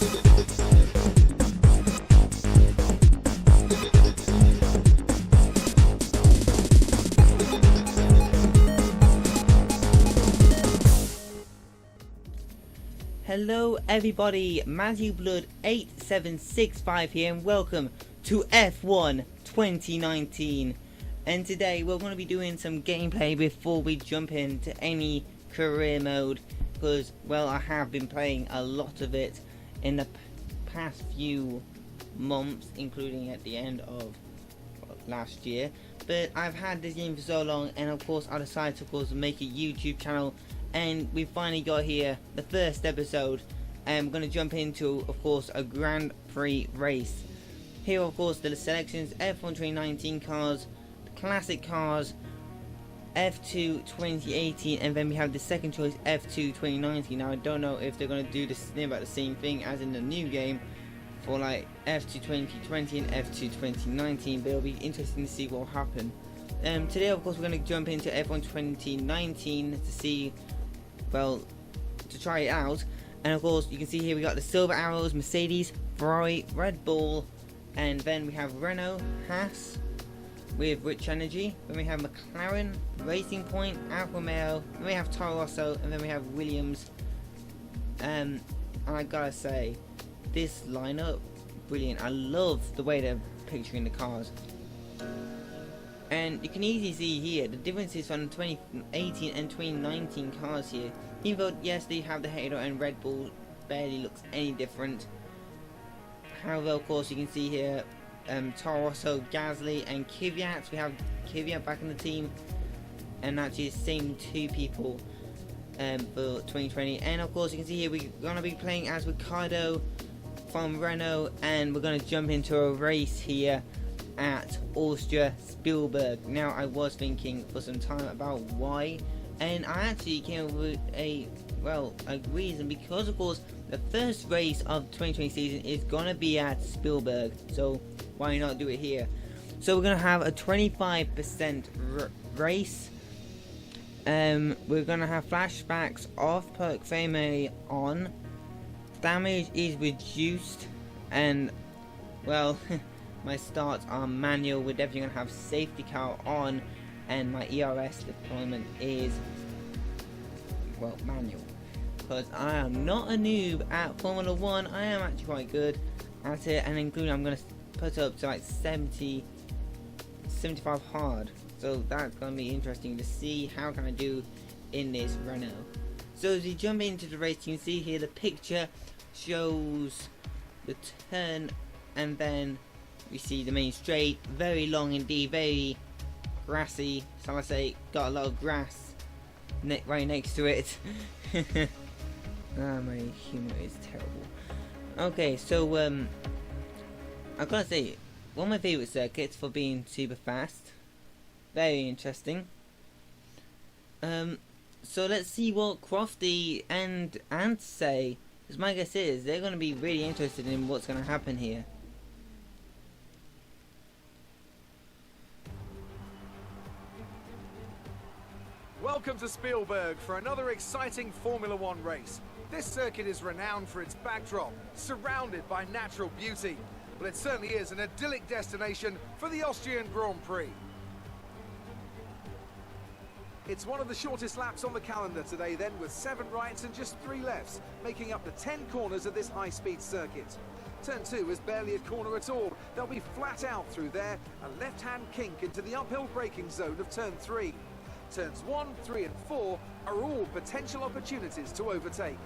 Hello everybody, Matthew Blood 8765 here and welcome to F1 2019. And today we're going to be doing some gameplay before we jump into any career mode, because well, I have been playing a lot of it in the past few months, including at the end of last year. But I've had this game for so long, and of course I decided to make a YouTube channel. And we finally got here, the first episode, and we're going to jump into, of course, a Grand Prix race. Here, of course, the selections: F1 2019 cars, the classic cars, F2 2018, and then we have the second choice, F2 2019. Now, I don't know if they're going to do about the same thing as in the new game for like F2 2020 and F2 2019, but it'll be interesting to see what will happen. Today, of course, we're going to jump into F1 2019 to see, well, to try it out. And of course, you can see here we got the Silver Arrows, Mercedes, Ferrari, Red Bull, and then we have Renault, Haas with Rich Energy. Then we have McLaren, Racing Point, Alfa Romeo. Then we have Toro Rosso, and then we have Williams. And I gotta say, this lineup, brilliant. I love the way they're picturing the cars. And you can easily see here the differences from 2018 and 2019 cars here. Even though, yes, they have the Halo and Red Bull, barely looks any different. However, of course, you can see here Toro Rosso, Gasly, and Kvyat. We have Kvyat back in the team, and actually the same two people for 2020. And of course, you can see here we're going to be playing as Ricciardo from Renault, and we're going to jump into a race here at Austria Spielberg. Now, I was thinking for some time about why, and I actually came up with a reason, because of course the first race of the 2020 season is gonna be at Spielberg, so why not do it here? So we're gonna have a 25% race. We're gonna have flashbacks off, perk family on, damage is reduced, and well my starts are manual. We're definitely going to have safety car on, and my ERS deployment is, well, manual. Because I am not a noob at Formula 1, I am actually quite good at it, and including I'm going to put up to like 75 hard. So that's going to be interesting to see how can I do in this Renault. So as we jump into the race, you can see here the picture shows the turn, and then we see the main straight, very long indeed, very grassy. So I say, got a lot of grass right next to it. My humor is terrible. Okay, so I gotta say, one of my favorite circuits for being super fast. Very interesting. So let's see what Crofty and Ant say. Because my guess is they're gonna be really interested in what's gonna happen here. Welcome to Spielberg for another exciting Formula One race. This circuit is renowned for its backdrop, surrounded by natural beauty. But it certainly is an idyllic destination for the Austrian Grand Prix. It's one of the shortest laps on the calendar today then, with 7 rights and just 3 lefts, making up the 10 corners of this high-speed circuit. Turn 2 is barely a corner at all. They'll be flat out through there, a left-hand kink into the uphill braking zone of Turn 3. Turns 1, 3 and 4 are all potential opportunities to overtake.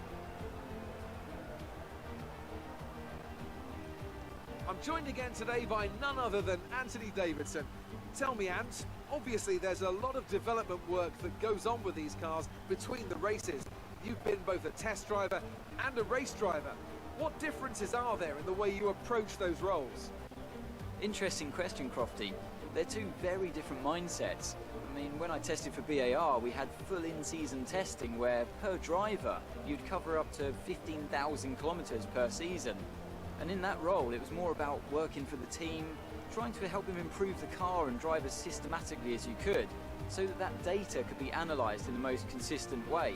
I'm joined again today by none other than Anthony Davidson. Tell me, Ant, obviously there's a lot of development work that goes on with these cars between the races. You've been both a test driver and a race driver. What differences are there in the way you approach those roles? Interesting question, Crofty. They're two very different mindsets. I mean, when I tested for BAR, we had full in-season testing where, per driver, you'd cover up to 15,000 kilometers per season. And in that role, it was more about working for the team, trying to help them improve the car and drive as systematically as you could, so that that data could be analysed in the most consistent way.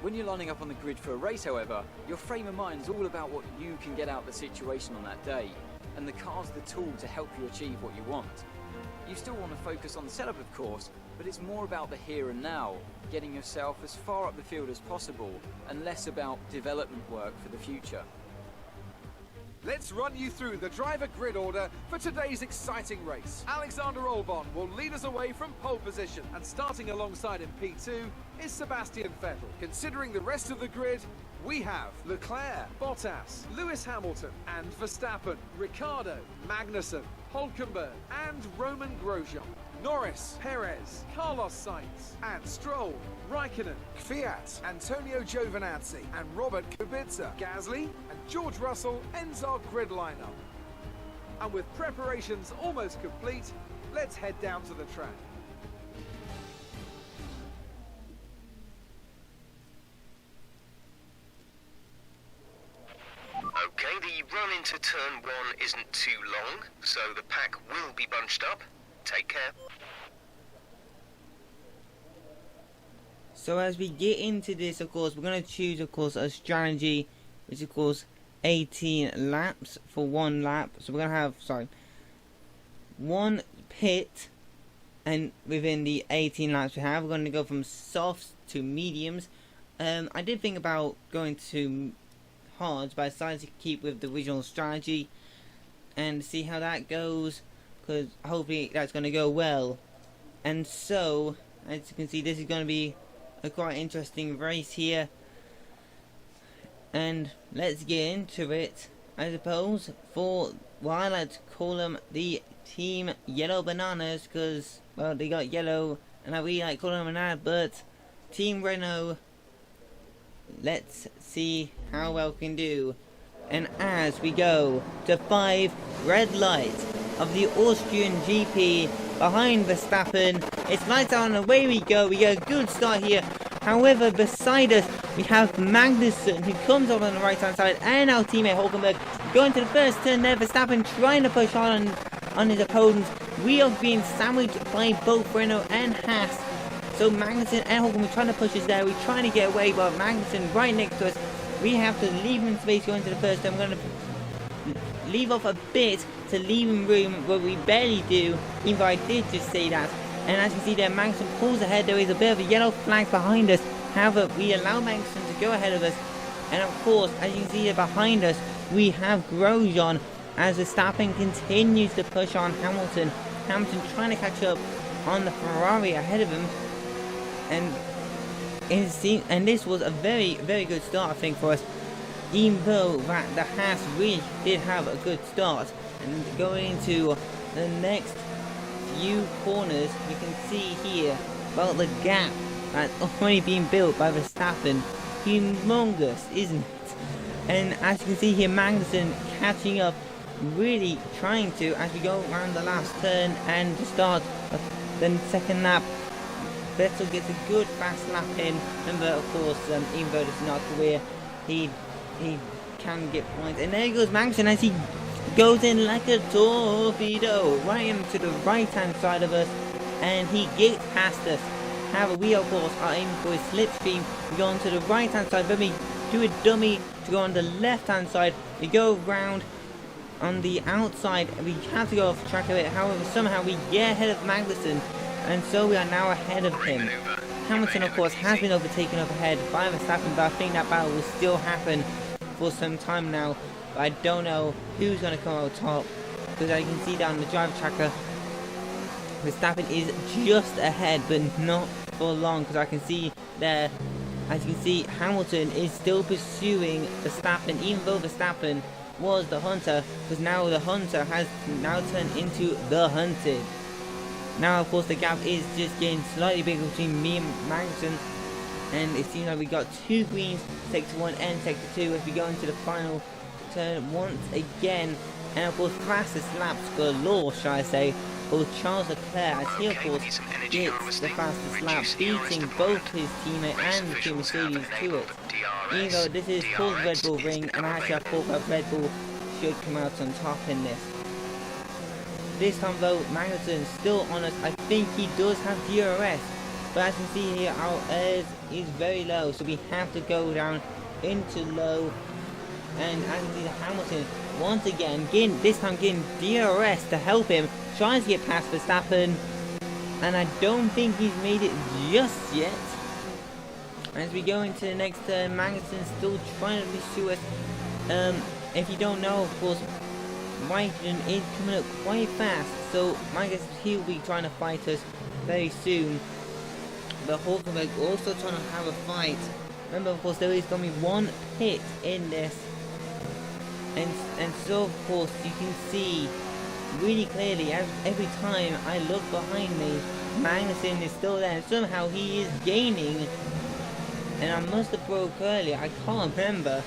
When you're lining up on the grid for a race, however, your frame of mind's all about what you can get out of the situation on that day, and the car's the tool to help you achieve what you want. You still want to focus on the setup, of course, but it's more about the here and now, getting yourself as far up the field as possible, and less about development work for the future. Let's run you through the driver grid order for today's exciting race. Alexander Albon will lead us away from pole position, and starting alongside in P2 is Sebastian Vettel. Considering the rest of the grid, we have Leclerc, Bottas, Lewis Hamilton and Verstappen, Ricciardo, Magnussen, Hülkenberg and Roman Grosjean. Norris, Perez, Carlos Sainz and Stroll, Raikkonen, Kvyat, Antonio Giovinazzi and Robert Kubica. Gasly and George Russell ends our grid lineup. And with preparations almost complete, let's head down to the track. Okay, the run into turn 1 isn't too long, so the pack will be bunched up. Take care. So as we get into this, of course, we're going to choose, of course, a strategy, which is, of course, 18 laps for one lap. So we're going to have, one pit, and within the 18 laps we have, we're going to go from softs to mediums. I did think about going to hards, but I decided to keep with the original strategy and see how that goes, because hopefully that's going to go well. And so, as you can see, this is going to be a quite interesting race here, and let's get into it, I suppose. For, well, I like to call them the Team Yellow Bananas, because, well, they got yellow, and I really like calling them that, but Team Renault, let's see how well we can do. And as we go to 5 red lights of the Austrian GP behind Verstappen, it's lights out and away we go. We get a good start here. However, beside us we have Magnussen, who comes over on the right hand side, and our teammate Hülkenberg going to the first turn there. Verstappen trying to push on his opponents. We are being sandwiched by both Renault and Haas. So Magnussen and Hülkenberg trying to push us there. We're trying to get away, but Magnussen right next to us. We have to leave him space going to the first turn. We're going to leave off a bit to leave him room, but we barely do, even though I did just say that. And as you see there, Magnussen pulls ahead. There is a bit of a yellow flag behind us. However, we allow Magnussen to go ahead of us. And of course, as you can see there behind us, we have Grosjean as Verstappen continues to push on Hamilton. Hamilton trying to catch up on the Ferrari ahead of him. And this was a very, very good start, I think, for us. Even though that the Haas really did have a good start. And going into the next few corners, you can see here, well, the gap that's already been built by Verstappen. Humongous, isn't it? And as you can see here, Magnussen catching up, really trying to, as we go around the last turn and to start the second lap. Vettel gets a good fast lap in. Remember, of course, even though this is not a career, he can get points. And there goes Magnussen as he goes in like a torpedo right into the right hand side of us, and he gets past us. However, we of course are aiming for his slipstream. We go on to the right hand side, then we do a dummy to go on the left hand side. We go round on the outside, we have to go off track of it. However, somehow we get ahead of Magnussen, and so we are now ahead of him. Hamilton of course has been overtaken overhead by Verstappen, but I think that battle will still happen for some time now. But I don't know who's going to come out top, because as you can see down the driver tracker, Verstappen is just ahead, but not for long, because I can see there, as you can see, Hamilton is still pursuing Verstappen, even though Verstappen was the hunter, because now the hunter has now turned into the hunted. Now of course the gap is just getting slightly bigger between me and Magnussen, and it seems like we got 2 greens, sector 1 and sector 2, as we go into the final turn once again. And of course fastest laps galore, shall I say, for Charles Leclerc, as he of course gets the fastest lap, beating both his teammate and the two Mercedes to it. Even though this is full Red Bull ring, and I actually thought that Red Bull should come out on top in this. This time though, Magnussen still on us. I think he does have DRS, But as you can see here, our airs is very low, so we have to go down into low. And as you can see, Hamilton once again this time getting DRS to help him, trying to get past Verstappen, and I don't think he's made it just yet. As we go into the next turn, Magnussen still trying to pursue us. If you don't know, of course, Raikkonen is coming up quite fast, so my guess is he'll be trying to fight us very soon. But Hulkenberg also trying to have a fight. Remember, of course, there is going to be one pit in this. And so, of course, you can see really clearly every time I look behind me, Magnussen is still there. And somehow he is gaining. And I must have broke earlier. I can't remember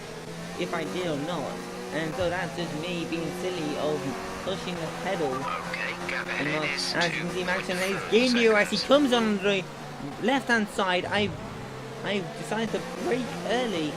if I did or not. And so that's just me being silly of pushing the pedal. Okay, gap And ahead is as you can see, Magnussen is 2.4 gaining DRS. He seconds. comes on the left-hand side. I decided to brake early.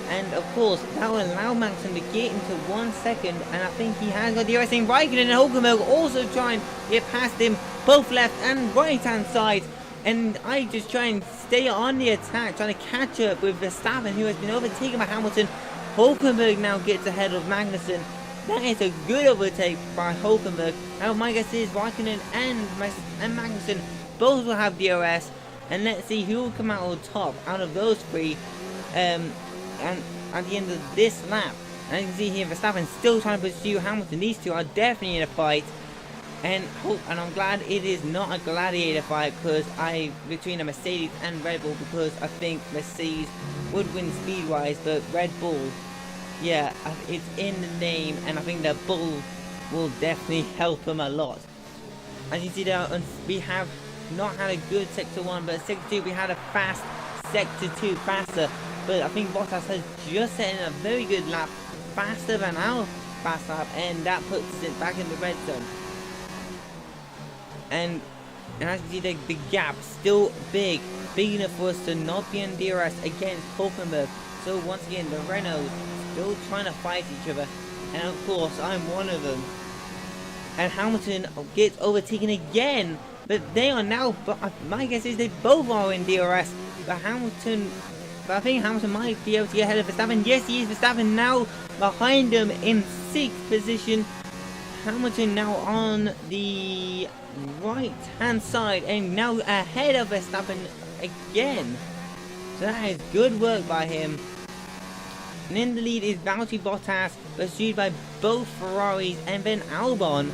And of course, that will allow Magnussen to get into 1 second. And I think he has got DRS in. Raikkonen and Hulkenberg also trying to get past him, both left and right-hand side. And I just try and stay on the attack, trying to catch up with Verstappen, who has been overtaken by Hamilton. Hulkenberg now gets ahead of Magnussen. That is a good overtake by Hulkenberg. Now my guess is Raikkonen and Magnussen both will have DRS. And let's see who will come out on top out of those three. And at the end of this lap, and you can see here Verstappen still trying to pursue Hamilton. These two are definitely in a fight. And I'm glad it is not a gladiator fight between a Mercedes and Red Bull, because I think Mercedes would win speed-wise, but Red Bull, yeah, it's in the name, and I think the Bull will definitely help them a lot. As you see there, we have not had a good Sector 1, but Sector 2 we had a fast Sector 2 faster, but I think Bottas has just set in a very good lap, faster than our fast lap, and that puts it back in the red zone. And as you see, the gap still big enough for us to not be on DRS against Hulkenberg. So once again, the Renaults still trying to fight each other, and of course I'm one of them. And Hamilton gets overtaken again, but they are now, my guess is they both are in DRS, but I think Hamilton might be able to get ahead of Verstappen. Yes, he is. Verstappen now behind him in 6th position. Hamilton now on the right hand side and now ahead of Verstappen again. So that is good work by him. And in the lead is Valtteri Bottas, pursued by both Ferraris and then Albon.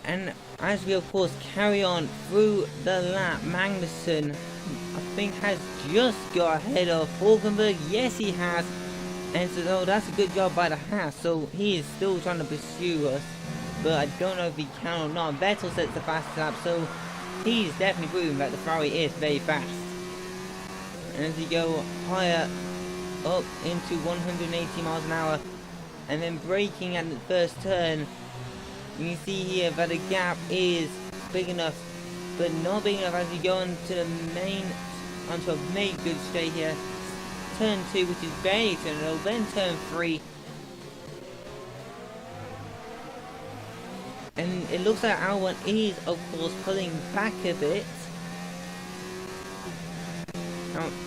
And as we of course carry on through the lap, Magnussen I think has just got ahead of Hulkenberg. Yes, he has. And so that's a good job by the Haas. So he is still trying to pursue us, but I don't know if he can or not. Vettel sets the fastest lap, so he's definitely proving that the Ferrari is very fast. And as we go higher up into 180 miles an hour, and then braking at the first turn, you can see here that the gap is big enough, but not big enough as we go onto a main good straight here. Turn 2, which is very turn, then turn 3. And it looks like Albon is, of course, pulling back a bit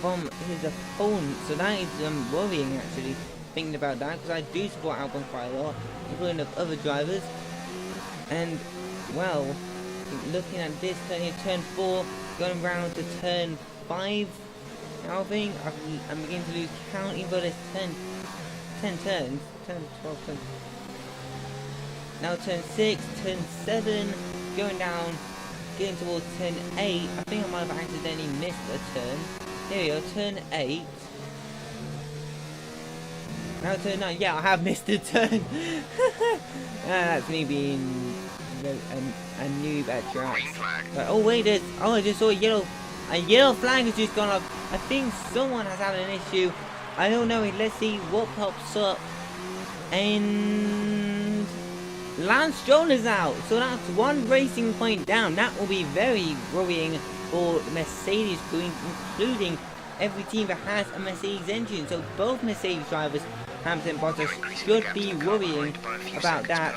from his opponent. So that is worrying, actually, thinking about that, because I do support Albon quite a lot, including of other drivers. And, well, looking at this turn here, turn 4, going round to turn 5. I think I'm beginning to lose count, even though there's 10 turns. Turn 12, turn. Now turn 6, turn 7, going down, getting towards turn 8. I think I might have accidentally missed a turn. Here we go, turn 8. Now turn 9. Yeah, I have missed a turn. That's me being a noob at tracks. But, oh wait, I just saw a yellow flag has just gone up. I think someone has had an issue. I don't know. Let's see what pops up. And Lance Stroll is out. So that's 1 racing point down. That will be very worrying for the Mercedes crew, including every team that has a Mercedes engine. So both Mercedes drivers, Hamilton and Bottas, should be worrying about that.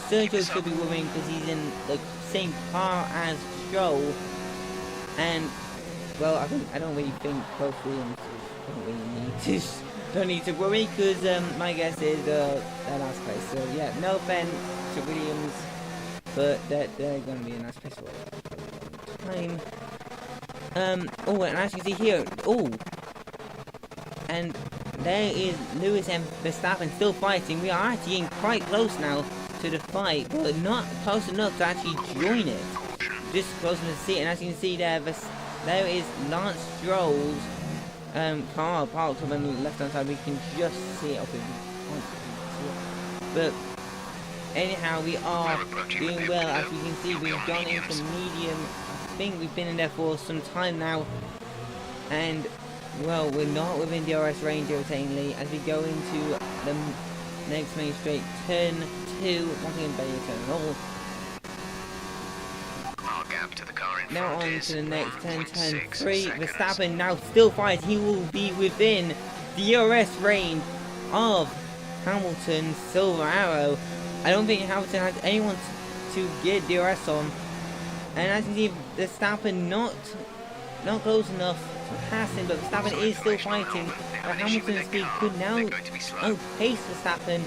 Sergio should be worrying because he's in the same car as Stroll. And well, I don't really think both Williams don't need to worry, because my guess is their last place. So yeah, no offense to Williams, but they're going to be a nice place for a time. Oh, and as you can see here, and there is Lewis and Verstappen still fighting. We are actually getting quite close now to the fight, but not close enough to actually join it. Just close enough to see it, and as you can see there, there is Lance Stroll's car parked on the left hand side. We can just see it. Okay, but anyhow, we are doing well. As you can see, we've gone into medium. I think we've been in there for some time now, and well, we're not within DRS range, irritatingly, as we go into the next main straight, turn 2, once again, barely turn all. Now on to the next turn 3. Verstappen now still fights. He will be within the DRS range of Hamilton's Silver Arrow. I don't think Hamilton has anyone to get DRS on. And as you can see, Verstappen not close enough to pass him, but Verstappen is still fighting. But Hamilton's speed could now outpace Verstappen.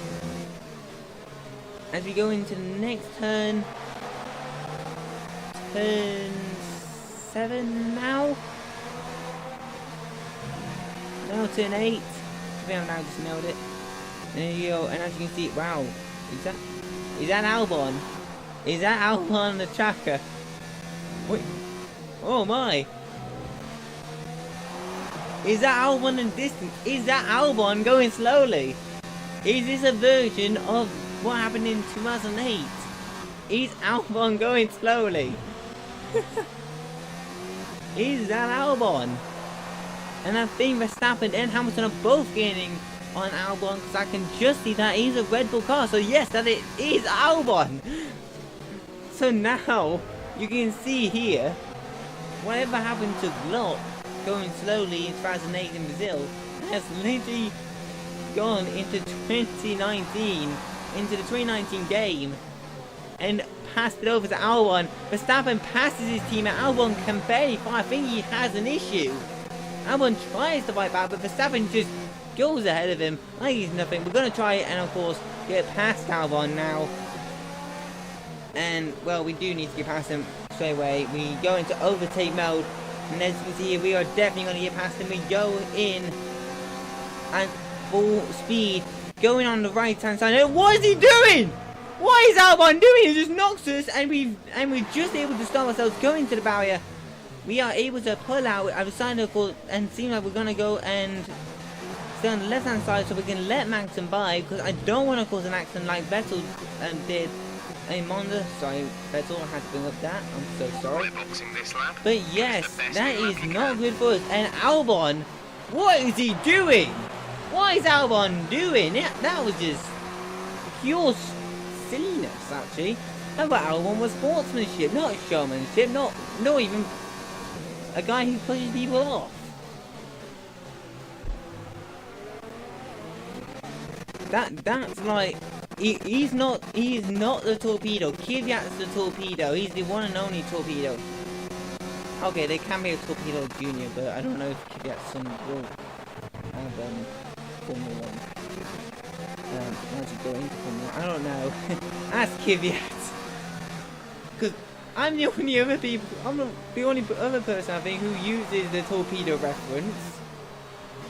As we go into the next turn. Turn 7 now. No, turn 8. I think I've now just nailed it. There you go. And as you can see, wow, is that Albon? Is that Albon on the tracker? Wait, oh my! Is that Albon in distance? Is that Albon going slowly? Is this a version of what happened in 2008? Is Albon going slowly? Is that Albon? And I think Verstappen and Hamilton are both gaining on Albon, because I can just see that he's a Red Bull car. So yes, that it is Albon. So now you can see here, whatever happened to Glock going slowly in 2008 in Brazil has literally gone into 2019, into the 2019 game, and passed it over to Albon. Verstappen passes his teammate. Albon can barely fight. I think he has an issue. Albon tries to fight back, but Verstappen just goes ahead of him like he's nothing. We're going to try and, of course, get past Albon now. And, well, we do need to get past him straight away. We go into overtake mode. And as you can see here, we are definitely going to get past him. We go in at full speed, going on the right-hand side. And what is he doing? What is Albon doing? He just knocks us, and we're just able to stop ourselves going to the barrier. We are able to pull out. I decided to call, and seem like we're gonna go and stay on the left-hand side so we can let Magnussen by, because I don't want to cause an accident like Vettel did in Monza. Sorry, Vettel, I had to bring up that. I'm so sorry. But yes, that is not good for us. And Albon, what is he doing? What is Albon doing? That was just pure silliness, actually. How about Albon was sportsmanship, not showmanship, not even a guy who pushes people off. That's like he is not the torpedo. Kvyat's the torpedo. He's the one and only torpedo. Okay, there can be a torpedo junior, but I don't know if Kvyat's son will have Formula 1. Once you go into Formula 1, I don't know. Ask Kvyat. Because I'm the only other person I think who uses the torpedo reference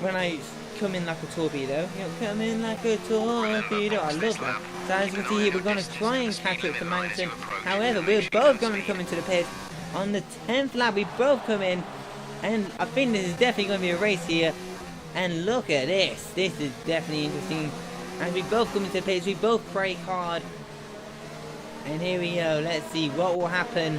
when I come in like a torpedo. You know, come in like a torpedo. I love that. So as you can see here, we're going to try and catch up to Magnussen. However, we're both going to come into the pit on the 10th lap. We both come in, and I think this is definitely going to be a race here. And look at this. This is definitely interesting. As we both come into the pits, we both brake hard. And here we go. Let's see what will happen.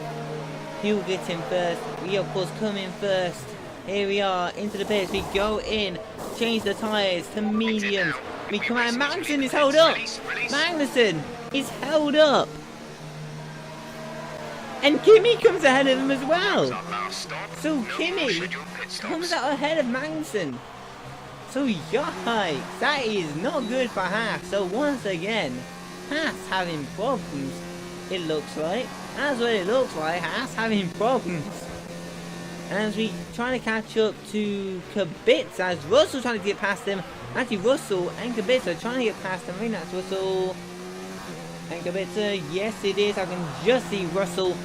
Who gets in first? We of course come in first. Here we are into the pits. We go in, change the tyres to mediums. We come out. Magnussen is held up. Magnussen is held up. And Kimi comes ahead of him as well. So Kimi comes out ahead of Magnussen. So yikes, that is not good for Haas. So once again, Haas having problems, it looks like. That's what it looks like, Haas having problems. And as we trying to catch up to Kubica, as Russell trying to get past him. Actually, Russell and Kubica trying to get past him. I think that's Russell and Kubica. Yes, it is. I can just see Russell.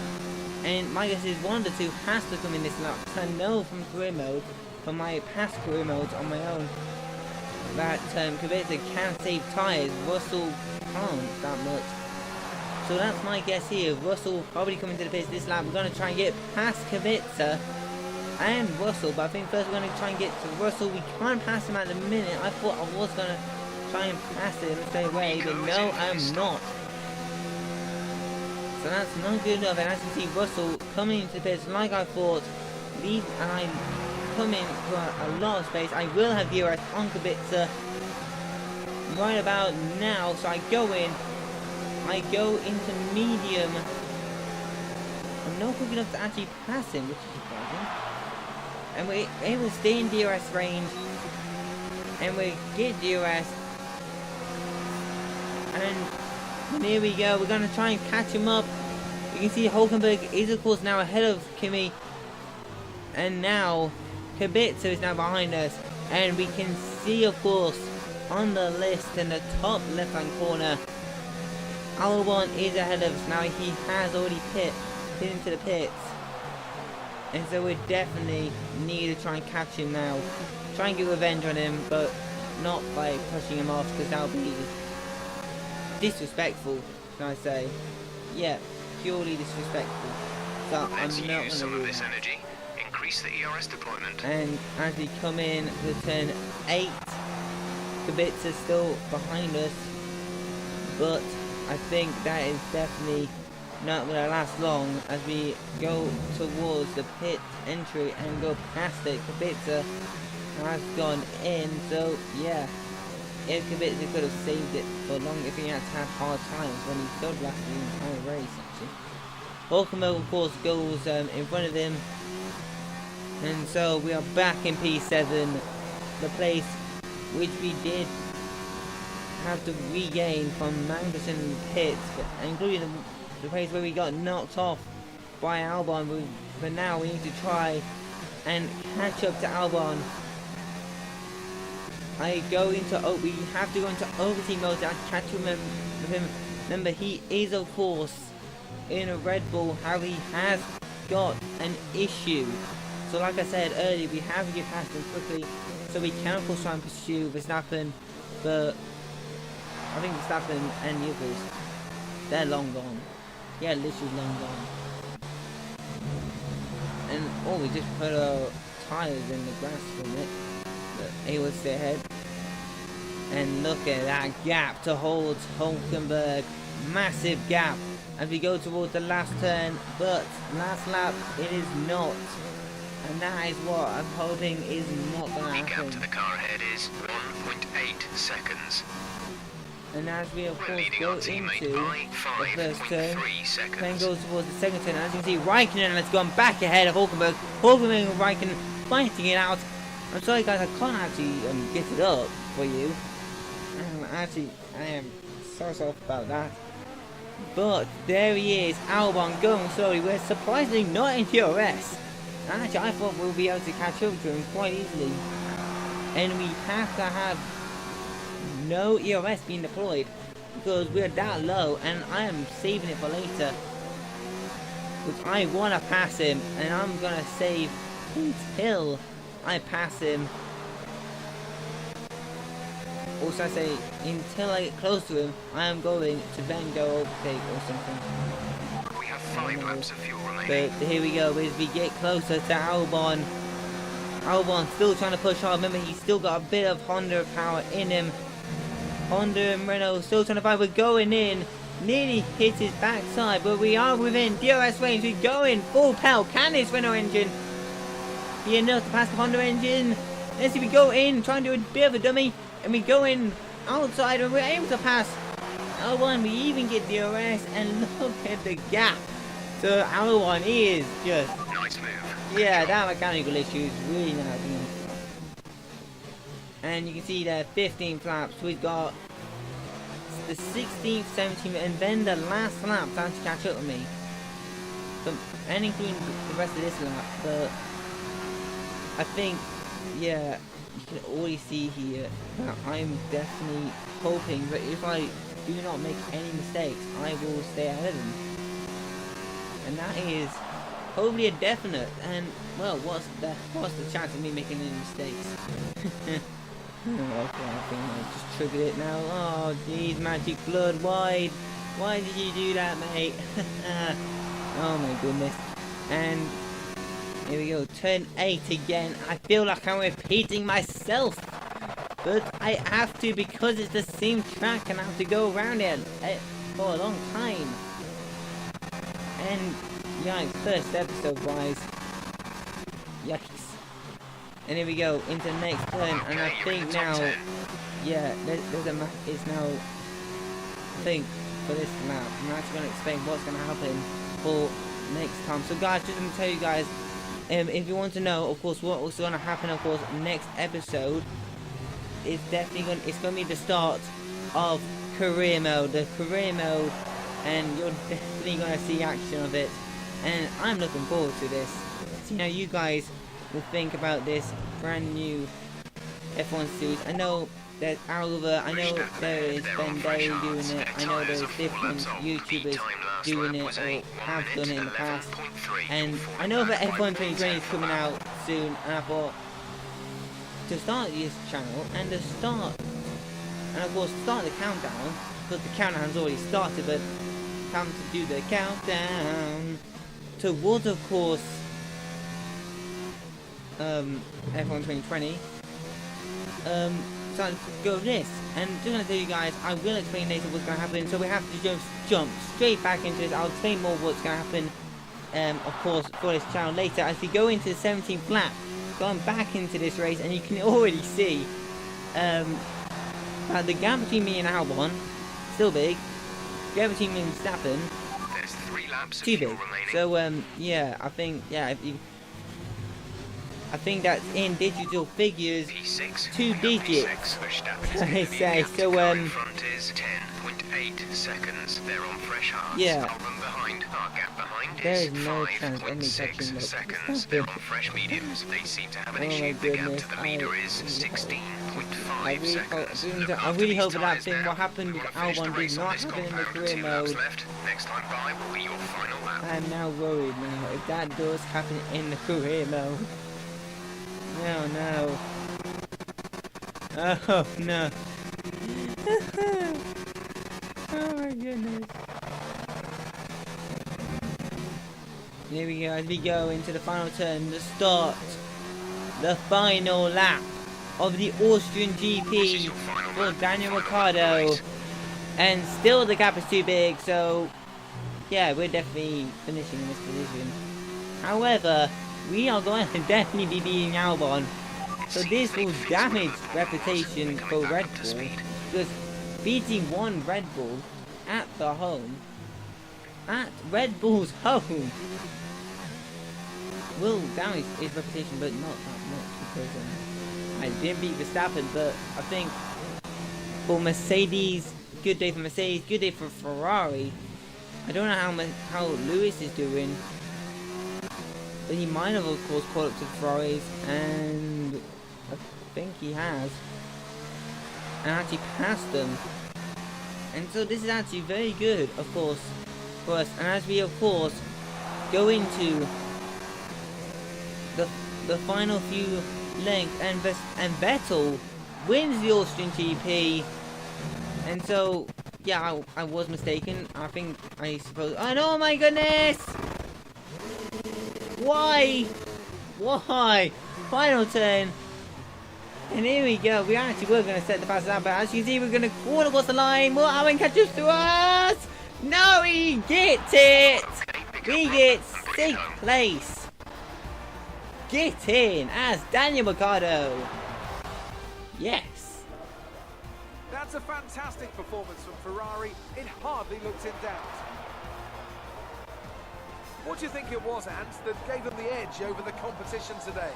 And my guess is one of the two has to come in this lap. I know from career mode, from my past career modes on my own, that Kubica can save tyres. Russell can't that much. So that's my guess here. Russell probably coming to the pits this lap. We're going to try and get past Kubica and Russell, but I think first we're going to try and get to Russell. We can't pass him at the minute. I thought I was going to try and pass him straight away, but no, I'm not. So that's not good enough, and as you see, Russell coming into the pits like I thought, and I come in for a lot of space. I will have DRS on Kubica right about now, so I go into medium. I'm not quick enough to actually pass him, which is surprising. And we're able to stay in DRS range, and we get DRS, and here we go. We're going to try and catch him up. You can see Hulkenberg is of course now ahead of Kimi, and now Kubica is now behind us, and we can see of course on the list in the top left hand corner, Albon is ahead of us now. He has already hit into the pits. And so we definitely need to try and catch him now. Try and get revenge on him, but not by pushing him off, because that would be disrespectful, can I say. Yeah, purely disrespectful. So I'm Let's not use some of this energy. Increase the ERS deployment. And as we come in to turn 8, Kubica's still behind us, but I think that is definitely not going to last long as we go towards the pit entry and go past it. Kubica has gone in, so yeah, if Kubica could have saved it for long, if he had to have hard times when he stood last the entire race actually. Hulkenberg of course goes in front of him, and so we are back in P7, the place which we did have to regain from Magnussen pits, including the place where we got knocked off by Albon. But now we need to try and catch up to Albon. We have to go into overteam mode to catch up with him. Remember, he is of course in a Red Bull. How he has got an issue. So like I said earlier, we have to get past him quickly, so we can of course try and pursue Verstappen. But I think Verstappen and the others, they're long gone. Yeah, literally long gone. And we just put our tyres in the grass for a minute. But he was ahead. And look at that gap to hold Hulkenberg. Massive gap as we go towards the last turn. But last lap, it is not. And that is what I'm hoping is not going to happen. The gap to the car ahead is 1.8 seconds. And as we of We're course leading go our teammate into by the first turn, 5.3 seconds. then goes towards the second turn, as you can see Raikkonen has gone back ahead of Hulkenberg. Hulkenberg and Raikkonen fighting it out. I'm sorry guys, I can't actually get it up for you. I am so sorry about that. But there he is, Albon going slowly. We're surprisingly not in DRS. Actually, I thought we'll be able to catch up to him quite easily. And we have to have no ERS being deployed, because we're that low, and I am saving it for later. Because I want to pass him, and I'm going to save until I pass him. Or should I say, until I get close to him, I am going to then go overtake or something. We have 5 laps of fuel remaining. But here we go, as we get closer to Albon. Albon still trying to push hard. Remember, he's still got a bit of Honda power in him. Honda and Renault still trying to fight. We're going in. Nearly hit his backside, but we are within DRS range. We go in full pell. Can this Renault engine be enough to pass the Honda engine? Let's see, we go in, trying to do a bit of a dummy, and we go in outside, and we're able to pass Albon. We even get DRS, and look at the gap. So Albon is just, Nice move. yeah, that mechanical issue is really not happening. And you can see there 15 laps. We've got the 16th, 17th, and then the last lap time to catch up with me. And including the rest of this lap. But I think, yeah, you can already see here that I'm definitely hoping that if I do not make any mistakes, I will stay ahead of them. And that is hopefully a definite. And well, what's the chance of me making any mistakes? Okay, I think I just triggered it now. Oh jeez, Magic Blood, why did you do that, mate? Oh my goodness. And here we go, turn 8 again. I feel like I'm repeating myself, but I have to because it's the same track and I have to go around it for a long time. And yeah, first episode wise, yikes. And here we go into the next turn, and I think now, yeah, there's a map is now. I think for this lap, I'm actually going to explain what's going to happen for next time. So guys, just going to tell you guys, if you want to know, of course, what was going to happen, of course, next episode, it's definitely going to be the start of career mode, and you're definitely going to see action of it, and I'm looking forward to this. So, you know, you guys will think about this brand new F1 series. I know there's Alva, I know there is Ben Day doing it, I know there's different YouTubers doing it or have done it in the past, and I know that F1 2020 is coming out soon, and I thought to start this channel and to start, and of course start the countdown, because the countdown's already started, but time to do the countdown towards, of course, F1 2020. So let's go with this, and just gonna tell you guys, I will explain later what's gonna happen, so we have to just jump straight back into this. I'll explain more what's gonna happen, of course, for this channel later as we go into the 17th lap, going back into this race, and you can already see that the gap between me and Albon still big. The gap between me and Verstappen too big. So yeah, I think that's in digital figures, 2 digits, I say. So front is 10.8 seconds. They're on fresh hards. Yeah. I'll run behind. Our gap behind There is is no chance of me touching 5.6 that. seconds. They're on fresh mediums. They seem to have an Oh my issue. The gap goodness, to the leader is 16.5 seconds. I really hope that thing what happened with Albon did not happen in the career mode. Next time by will be your final lap. I am now worried now if that does happen in the career mode. No, no. Oh no. Oh my goodness. Here we go, as we go into the final turn, the start, the final lap of the Austrian GP for Daniel Ricciardo. And still the gap is too big, so yeah, we're definitely finishing in this position. However, we are going to definitely be beating Albon, so this will damage reputation for Red Bull, because beating one Red Bull at Red Bull's home, will damage his reputation, but not that much, because I didn't beat Verstappen, but I think for Mercedes, good day for Mercedes, good day for Ferrari. I don't know how Lewis is doing, but he might have, of course, caught up to the Ferraris, and I think he has, and actually passed them. And so this is actually very good, of course, for us. And as we, of course, go into the final few lengths, and Vettel wins the Austrian GP. And so, yeah, I was mistaken. I suppose. Oh my goodness! Why? Final turn. And here we go. We actually were going to set the fastest lap, but as you can see, we're going to quarter across the line. Will Owen catches to us? No, he gets it. We get 6th place. Get in as Daniel Ricciardo. Yes. That's a fantastic performance from Ferrari. It hardly looked in doubt. What do you think it was, Ant, that gave them the edge over the competition today?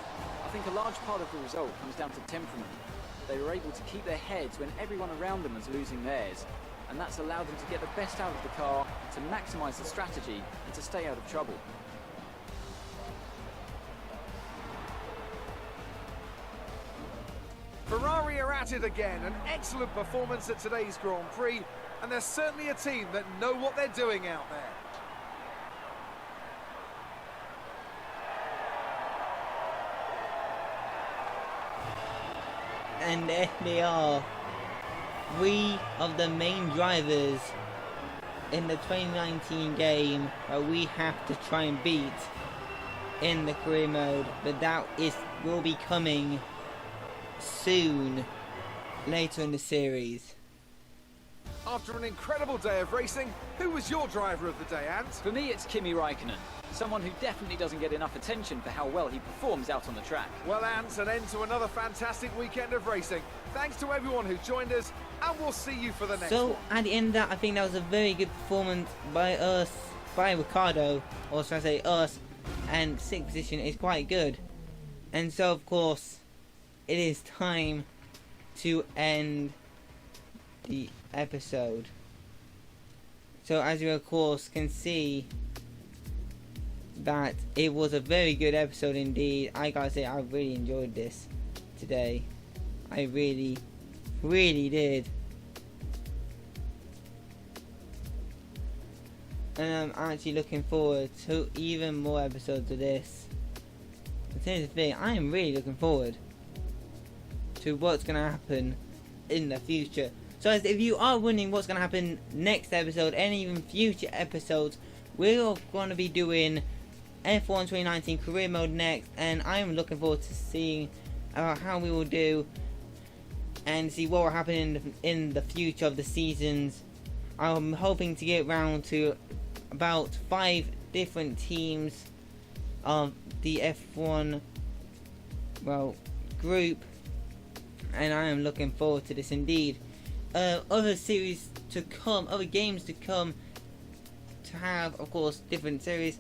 I think a large part of the result comes down to temperament. They were able to keep their heads when everyone around them was losing theirs, and that's allowed them to get the best out of the car, to maximise the strategy, and to stay out of trouble. Ferrari are at it again, an excellent performance at today's Grand Prix, and they're certainly a team that know what they're doing out there. And there they are. 3 of the main drivers in the 2019 game that we have to try and beat in the career mode, but that will be coming soon, later in the series. After an incredible day of racing, who was your driver of the day, Ant? For me, it's Kimi Raikkonen, someone who definitely doesn't get enough attention for how well he performs out on the track. Well, Ant, an end to another fantastic weekend of racing. Thanks to everyone who joined us, and we'll see you for the next one. So at the end of that, I think that was a very good performance by Ricardo, or should I say us, and 6th position is quite good. And so of course, it is time to end the episode. So as you of course can see, that it was a very good episode indeed. I gotta say, I really enjoyed this today. I really did. And I'm actually looking forward to even more episodes of this. But here's the thing, I am really looking forward to what's going to happen in the future. So if you are wondering what's going to happen next episode and even future episodes, we're going to be doing F1 2019 career mode next, and I'm looking forward to seeing how we will do and see what will happen in the future of the seasons. I'm hoping to get round to about 5 different teams of the F1 group, and I am looking forward to this indeed. Other series to come, other games to come, to have of course different series.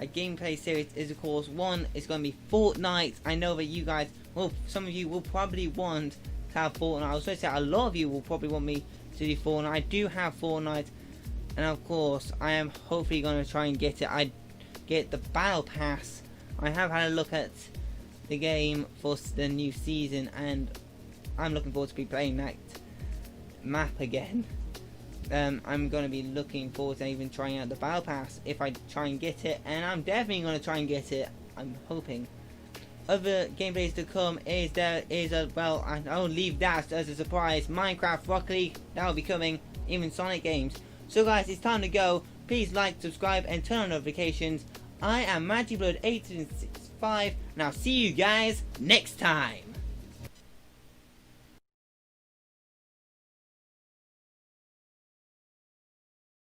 A gameplay series is of course one is going to be Fortnite. I know that you guys, well, some of you will probably want to have Fortnite. I was going to say a lot of you will probably want me to do Fortnite. I do have Fortnite, and of course I am hopefully going to try and get it. I get the Battle Pass. I have had a look at the game for the new season, and I'm looking forward to be playing that map again. I'm going to be looking forward to even trying out the Battle Pass if I try and get it, and I'm definitely going to try and get it. I'm hoping. Other gameplays to come I'll leave that as a surprise. Minecraft, Rocket League, that will be coming, even Sonic games. So guys, it's time to go. Please like, subscribe, and turn on notifications. I am MagicBlood8265, and I'll see you guys next time.